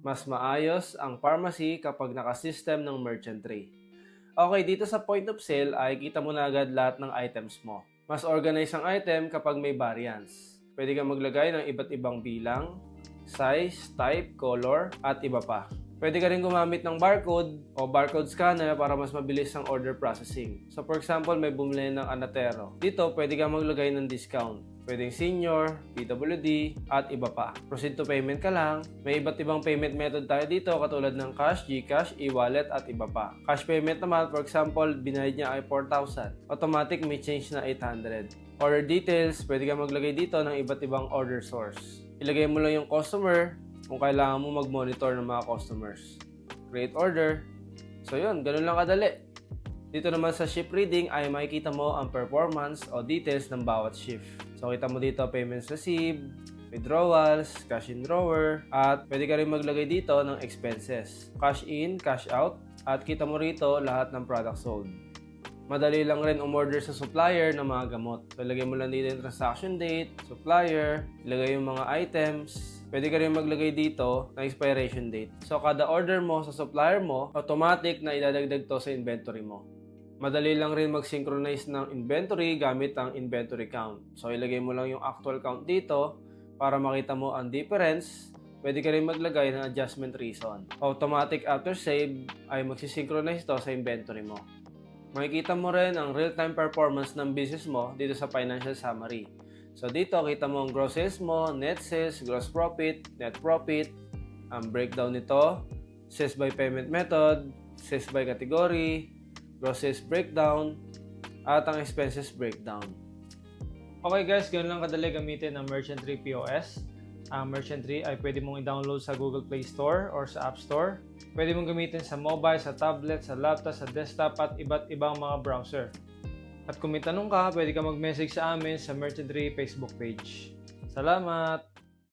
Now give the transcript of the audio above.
Mas maayos ang pharmacy kapag nakasystem ng merchant tray. Okay, dito sa point of sale ay kita mo na agad lahat ng items mo. Mas organize ang item kapag may variance. Pwede kang maglagay ng iba't ibang bilang, size, type, color, at iba pa. Pwede ka rin gumamit ng barcode o barcode scanner para mas mabilis ang order processing. So for example, may bumili ng Anatero. Dito, pwede kang maglagay ng discount. Pwedeng senior, PWD, at iba pa. Proceed to payment ka lang. May iba't ibang payment method tayo dito katulad ng cash, GCash, e-wallet, at iba pa. Cash payment naman, for example, binayad niya ay 4,000. Automatic may change na 800. Order details, pwede kang maglagay dito ng iba't ibang order source. Ilagay mo lang yung customer kung kailangan mo mag-monitor ng mga customers. Create order. So yun, ganun lang kadali. Dito naman sa shift reading ay makikita mo ang performance o details ng bawat shift. So kita mo dito payments received, withdrawals, cash in drawer, at pwede ka rin maglagay dito ng expenses. Cash in, cash out, at kita mo rito lahat ng product sold. Madali lang rin umorder sa supplier ng mga gamot. So ilagay mo lang dito yung transaction date, supplier, ilagay yung mga items. Pwede ka rin maglagay dito ng expiration date. So kada order mo sa supplier mo, automatic na idadagdag to sa inventory mo. Madali lang rin mag-synchronize ng inventory gamit ang inventory count. So ilagay mo lang yung actual count dito para makita mo ang difference. Pwede ka rin maglagay ng adjustment reason. Automatic after save ay magsisynchronize to sa inventory mo. Makikita mo rin ang real-time performance ng business mo dito sa financial summary. So dito kita mo ang gross sales mo, net sales, gross profit, net profit, ang breakdown nito, sales by payment method, sales by category, gross sales breakdown, at ang expenses breakdown. Okay guys, ganun lang kadali gamitin ang Merchant Tree POS. Ang Merchant Tree ay pwede mong i-download sa Google Play Store or sa App Store. Pwede mong gamitin sa mobile, sa tablet, sa laptop, sa desktop at iba't ibang mga browser. At kung may tanong ka, pwede ka mag-message sa amin sa Merchant Tree Facebook page. Salamat!